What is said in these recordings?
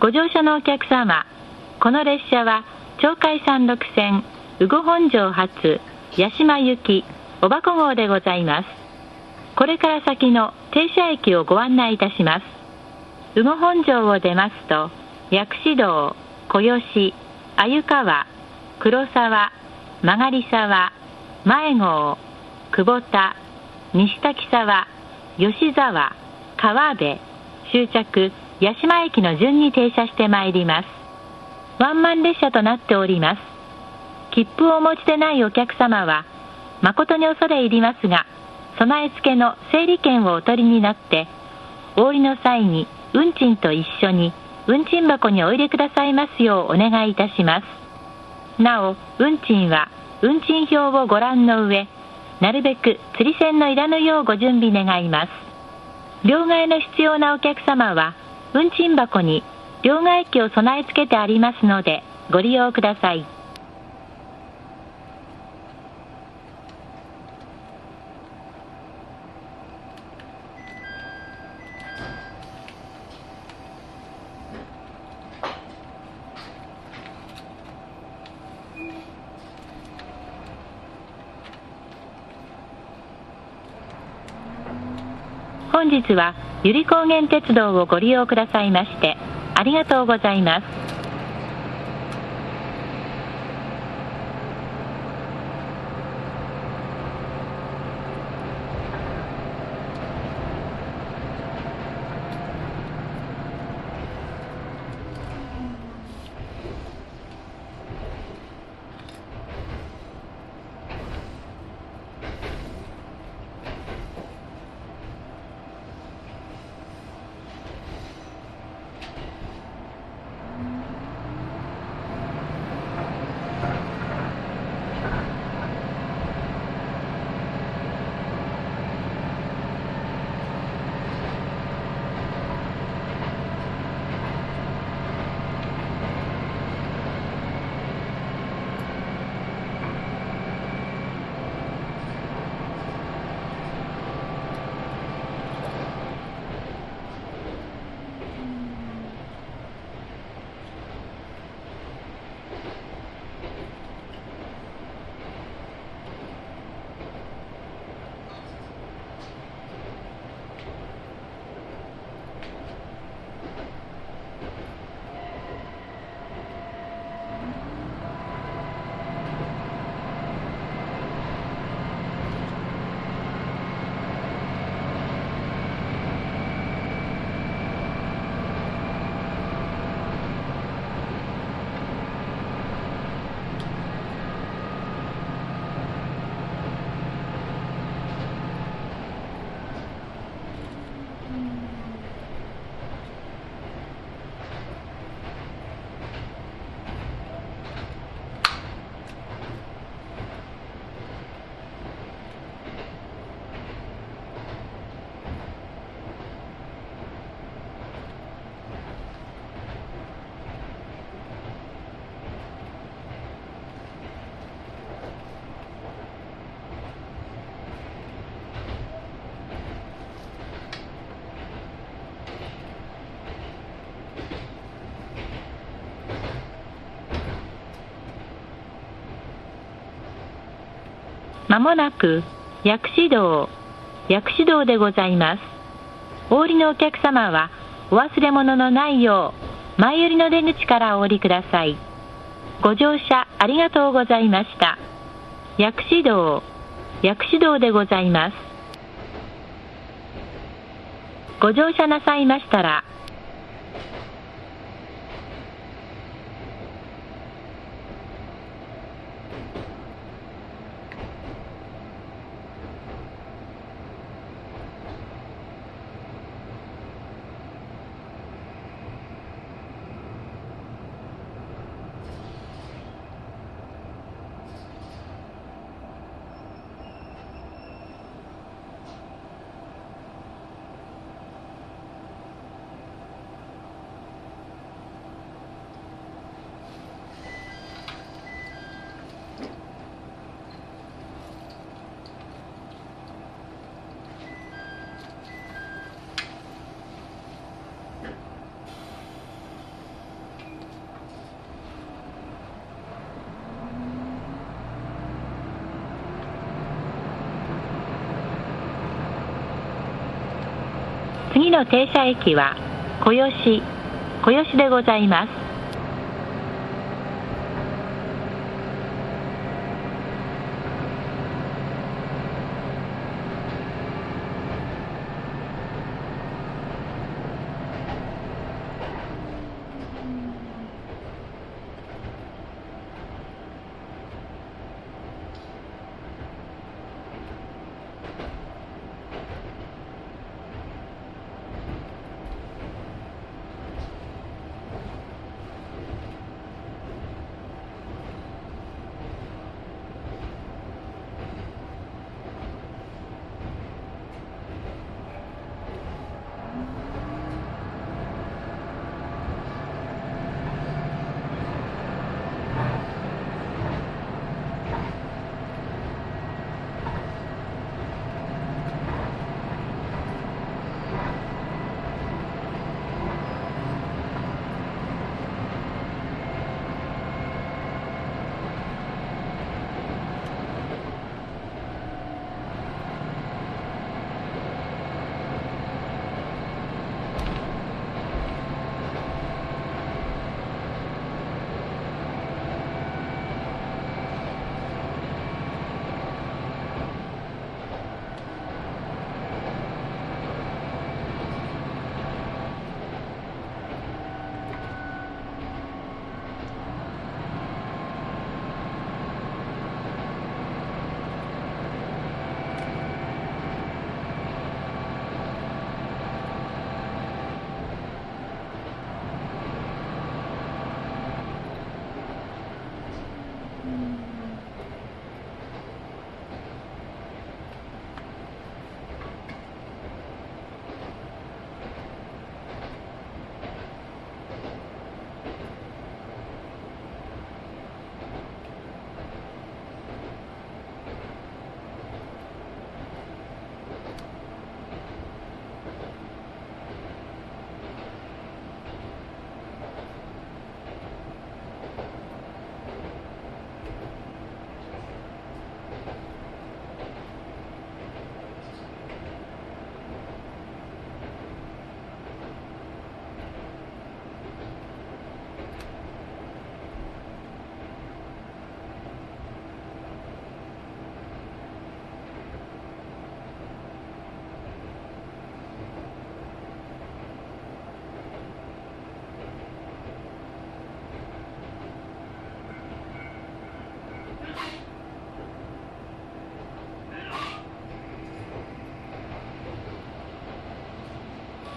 ご乗車のお客様、この列車は鳥海山麓線羽後本庄発八島行き小箱号でございます。これから先の停車駅をご案内いたします。羽後本庄を出ますと、薬師堂、小吉、鮎川、黒沢、曲沢、前郷、久保田、西滝沢、吉沢、川辺、終着八島駅の順に停車してまいります。ワンマン列車となっております。切符をお持ちでないお客様は誠に恐れ入りますが、備え付けの整理券をお取りになってお降りの際に運賃と一緒に運賃箱にお入れくださいますようお願いいたします。なお、運賃は運賃表をご覧の上、なるべく釣り銭のいらぬようご準備願います。両替の必要なお客様は運賃箱に両替機を備え付けてありますのでご利用ください。本日は百合高原鉄道をご利用くださいましてありがとうございます。まもなく薬師堂でございます。お降りのお客様はお忘れ物のないよう前寄りの出口からお降りください。ご乗車ありがとうございました。薬師堂でございます。ご乗車なさいましたら次の停車駅は小吉でございます。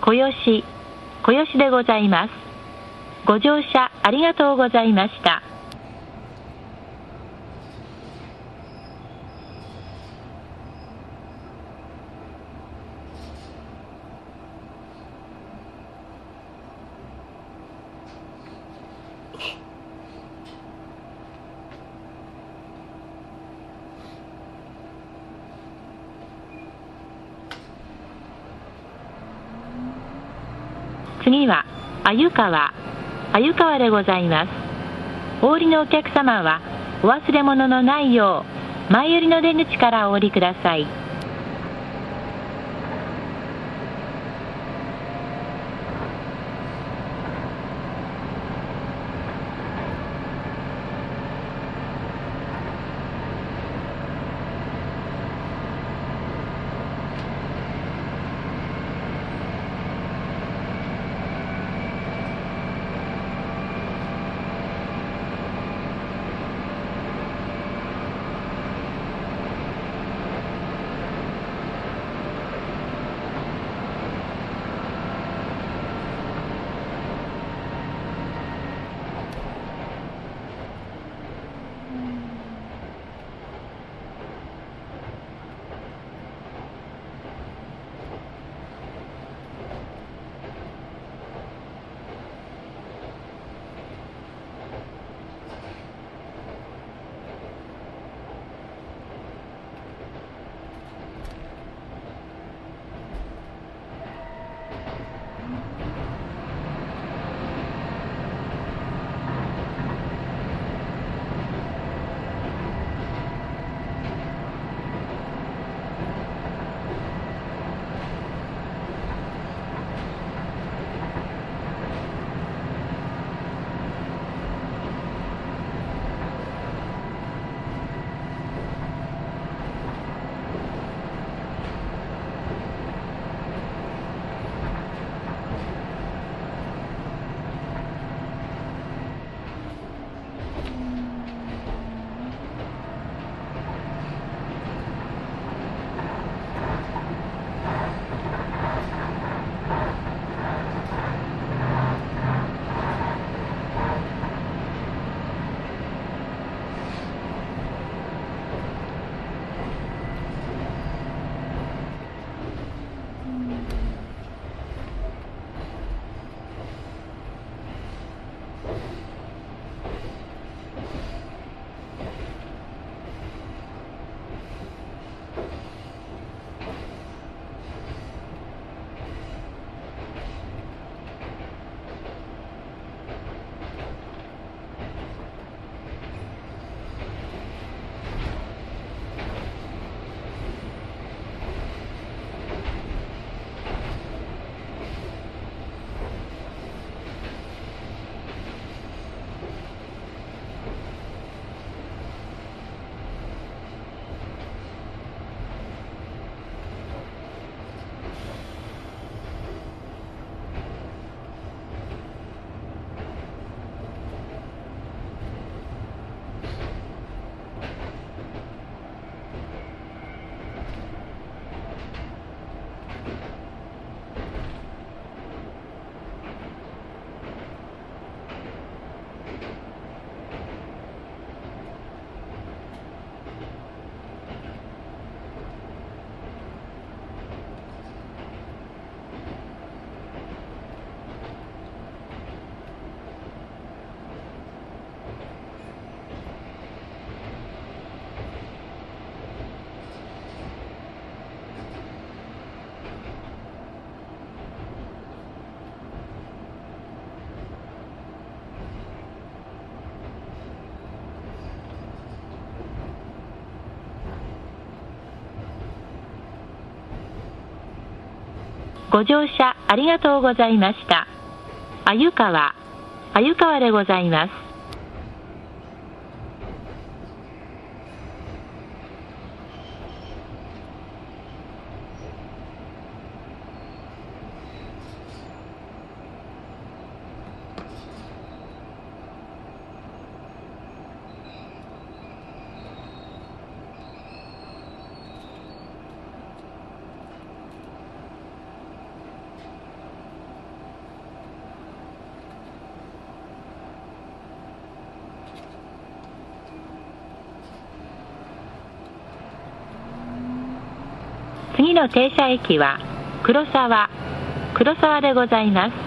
小吉でございます。ご乗車ありがとうございました。次は鮎川でございます。お降りのお客様はお忘れ物のないよう前寄りの出口からお降りください。ご乗車ありがとうございました。鮎川でございます。次の停車駅は黒沢でございます。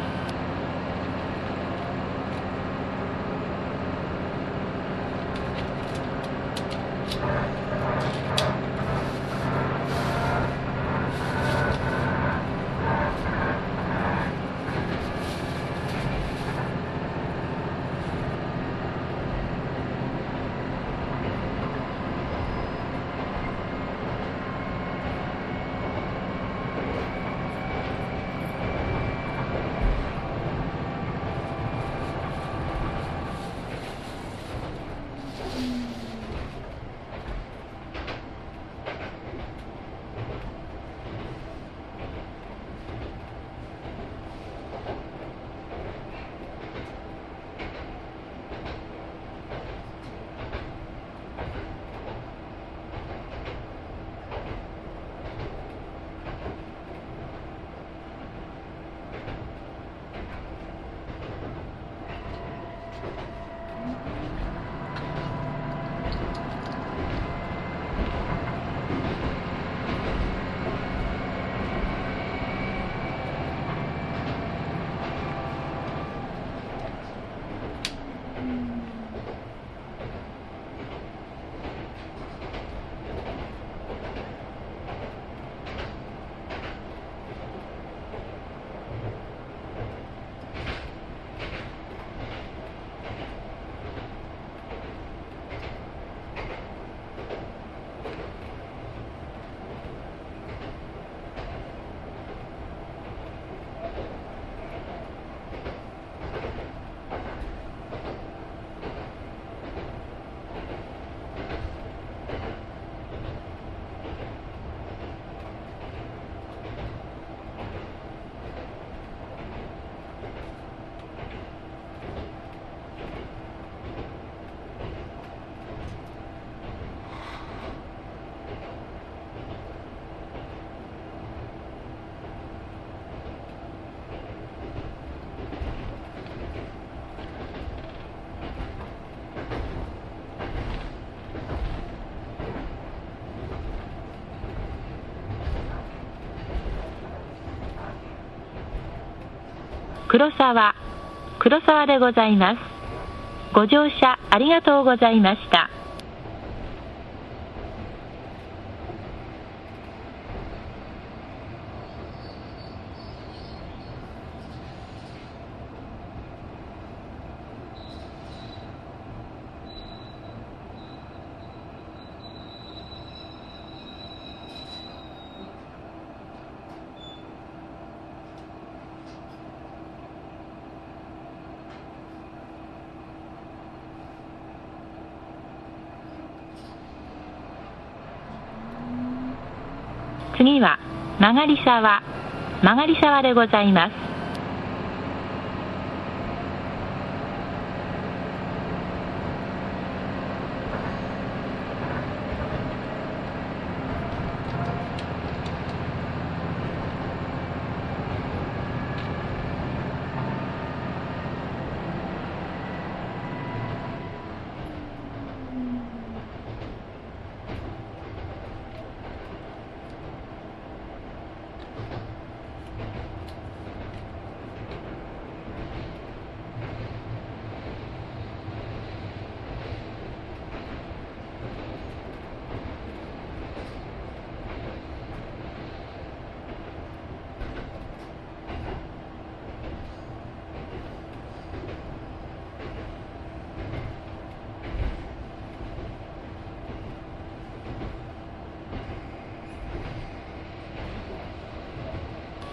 黒沢でございます。ご乗車ありがとうございました。次は曲沢でございます。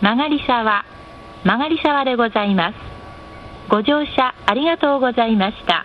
曲がり沢でございます。ご乗車ありがとうございました。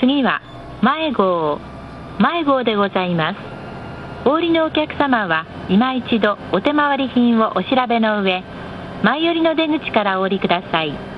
次は前号でございます。お降りのお客様は今一度お手回り品をお調べの上、前寄りの出口からお降りください。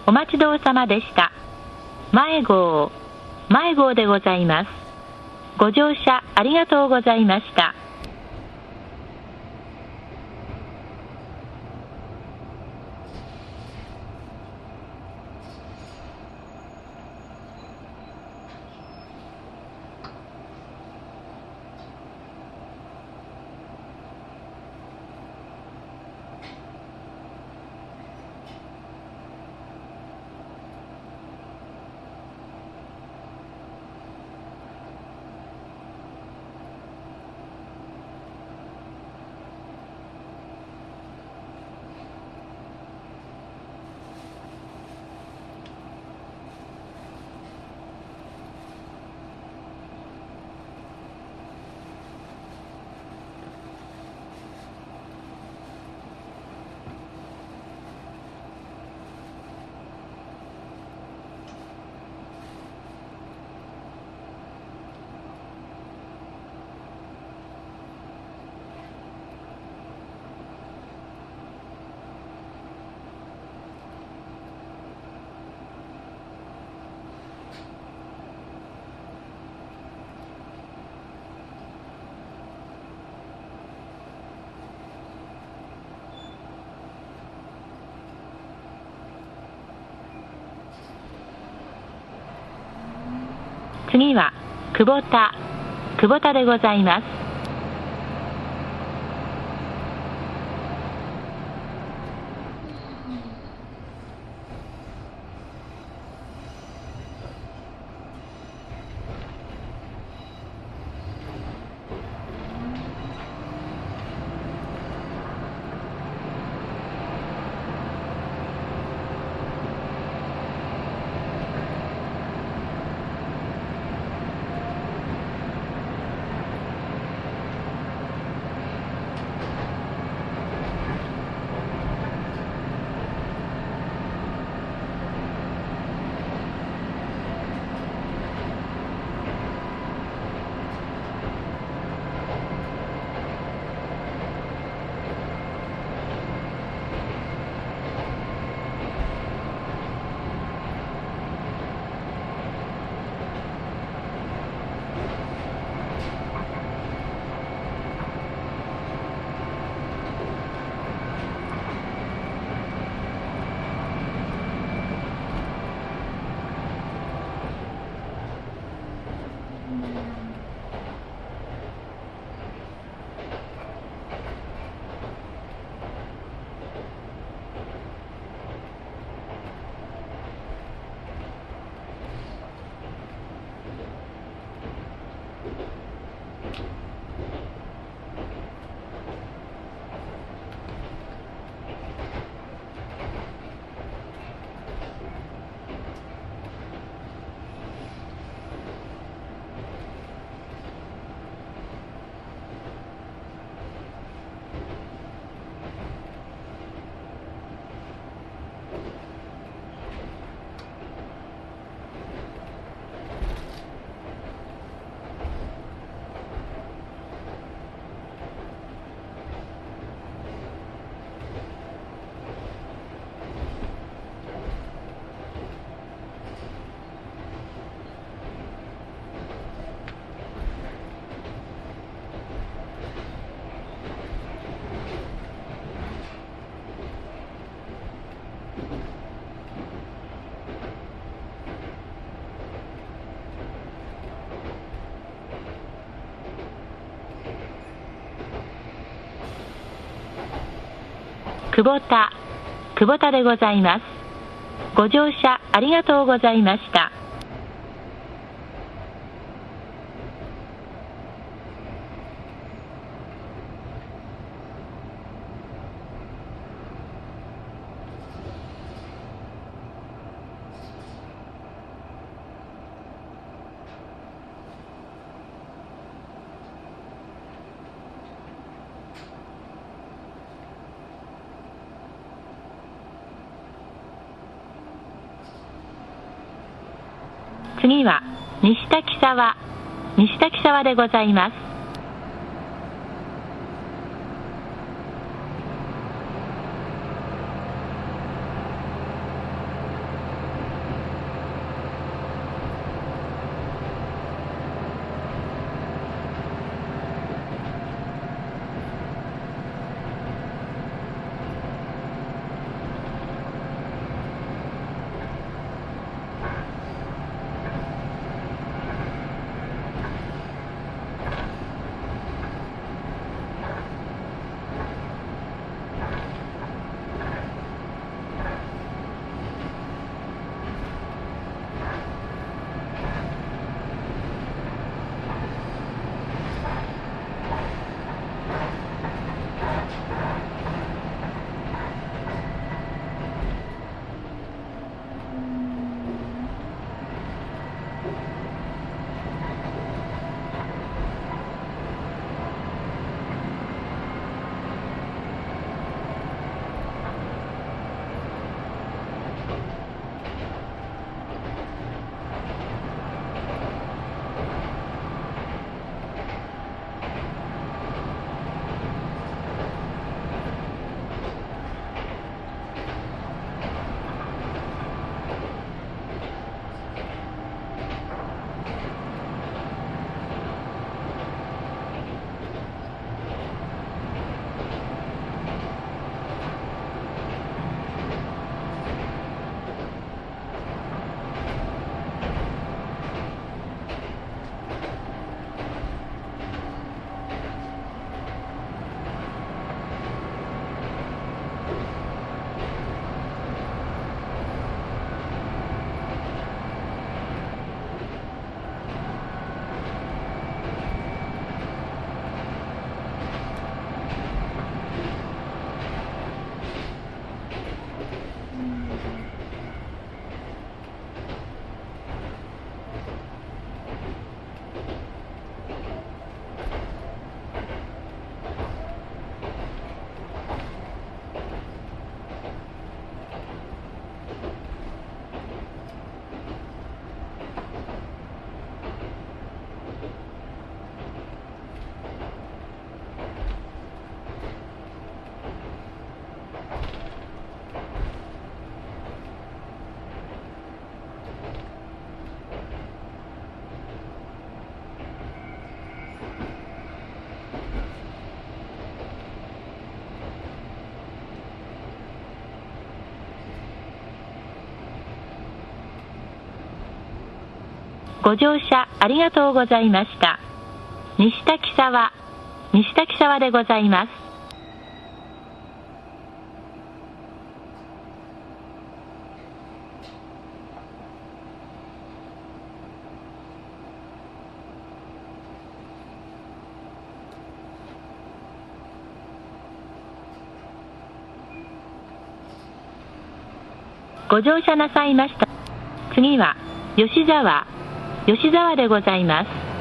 お待ちどうさまでした。前号でございます。ご乗車ありがとうございました。次は久保田でございます。久保田でございます。ご乗車ありがとうございました。次は西滝沢でございます。ご乗車ありがとうございました。西滝沢でございます。ご乗車なさいました。次は吉沢でございます。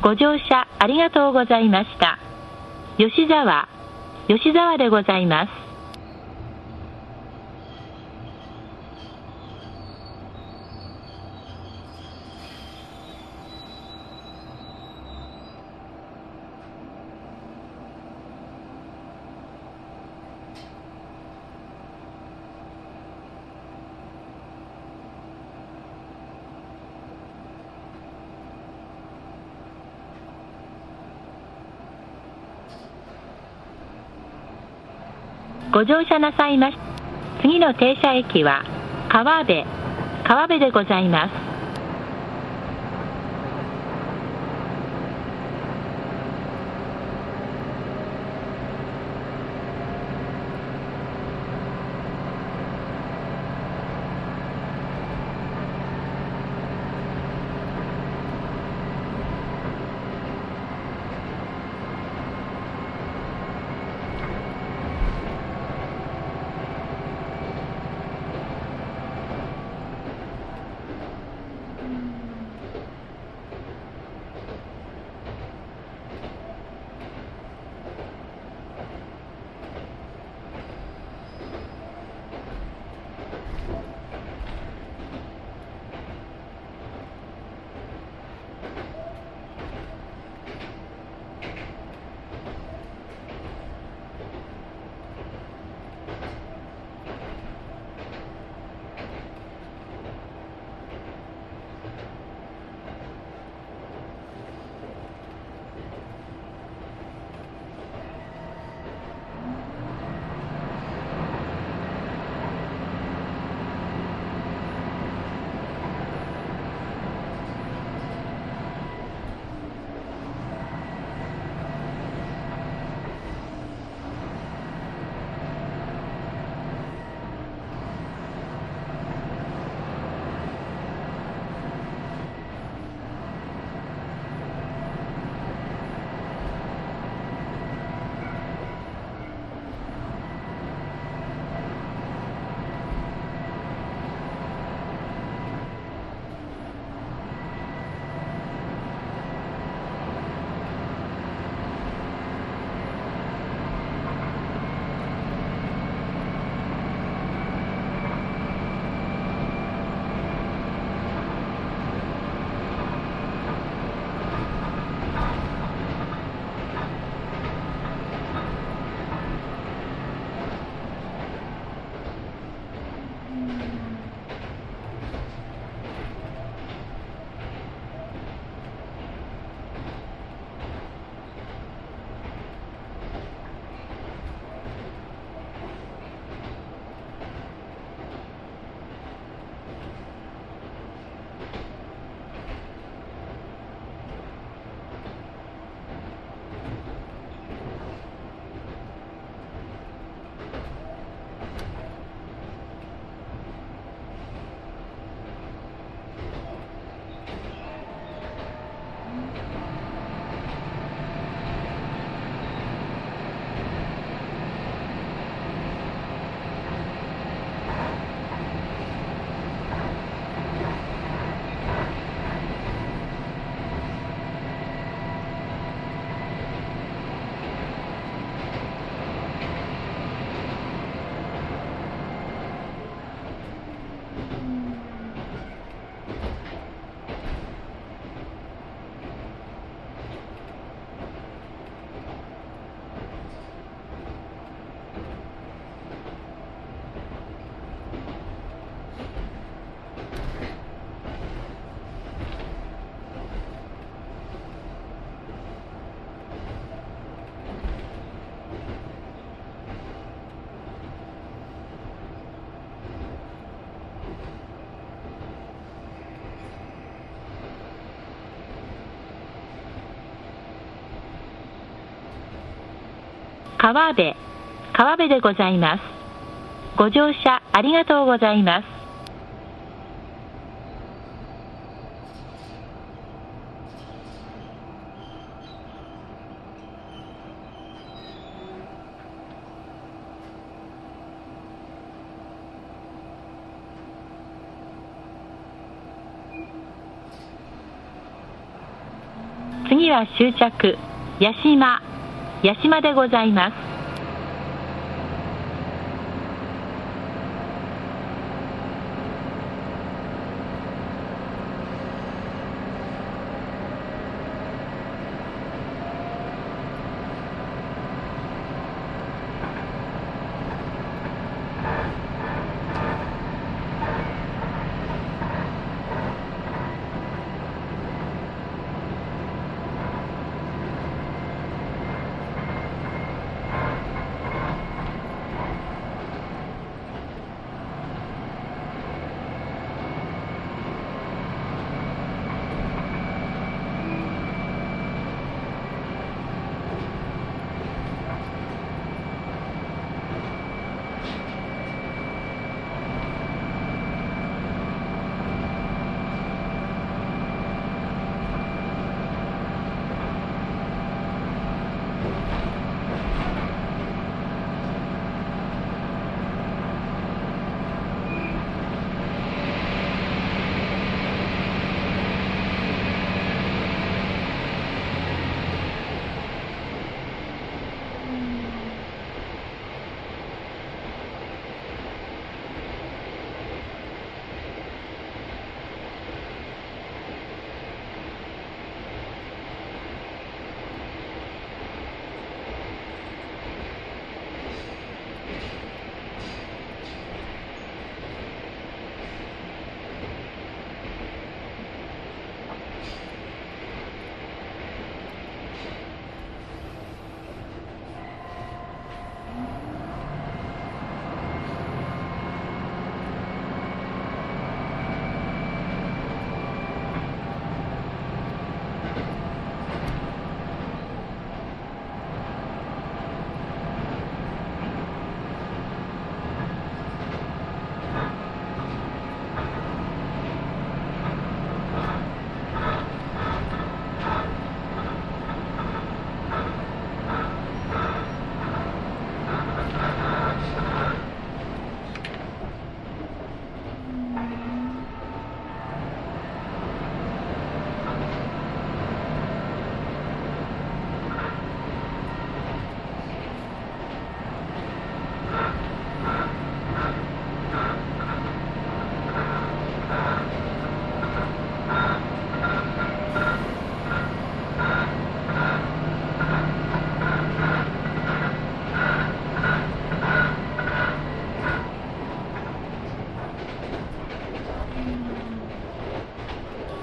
ご乗車ありがとうございました。吉沢でございます。ご乗車なさいまし。次の停車駅は川辺でございます。川辺でございます。ご乗車ありがとうございます。次は終着、屋島でございます。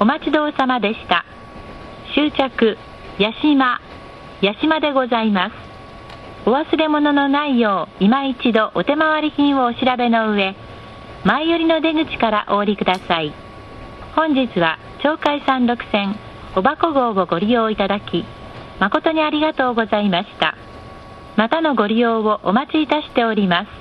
お待ちどおさまでした。終着、屋島でございます。お忘れ物のないよう、今一度お手回り品をお調べの上、前寄りの出口からお降りください。本日は鳥海山麓線小箱号をご利用いただき、誠にありがとうございました。またのご利用をお待ちいたしております。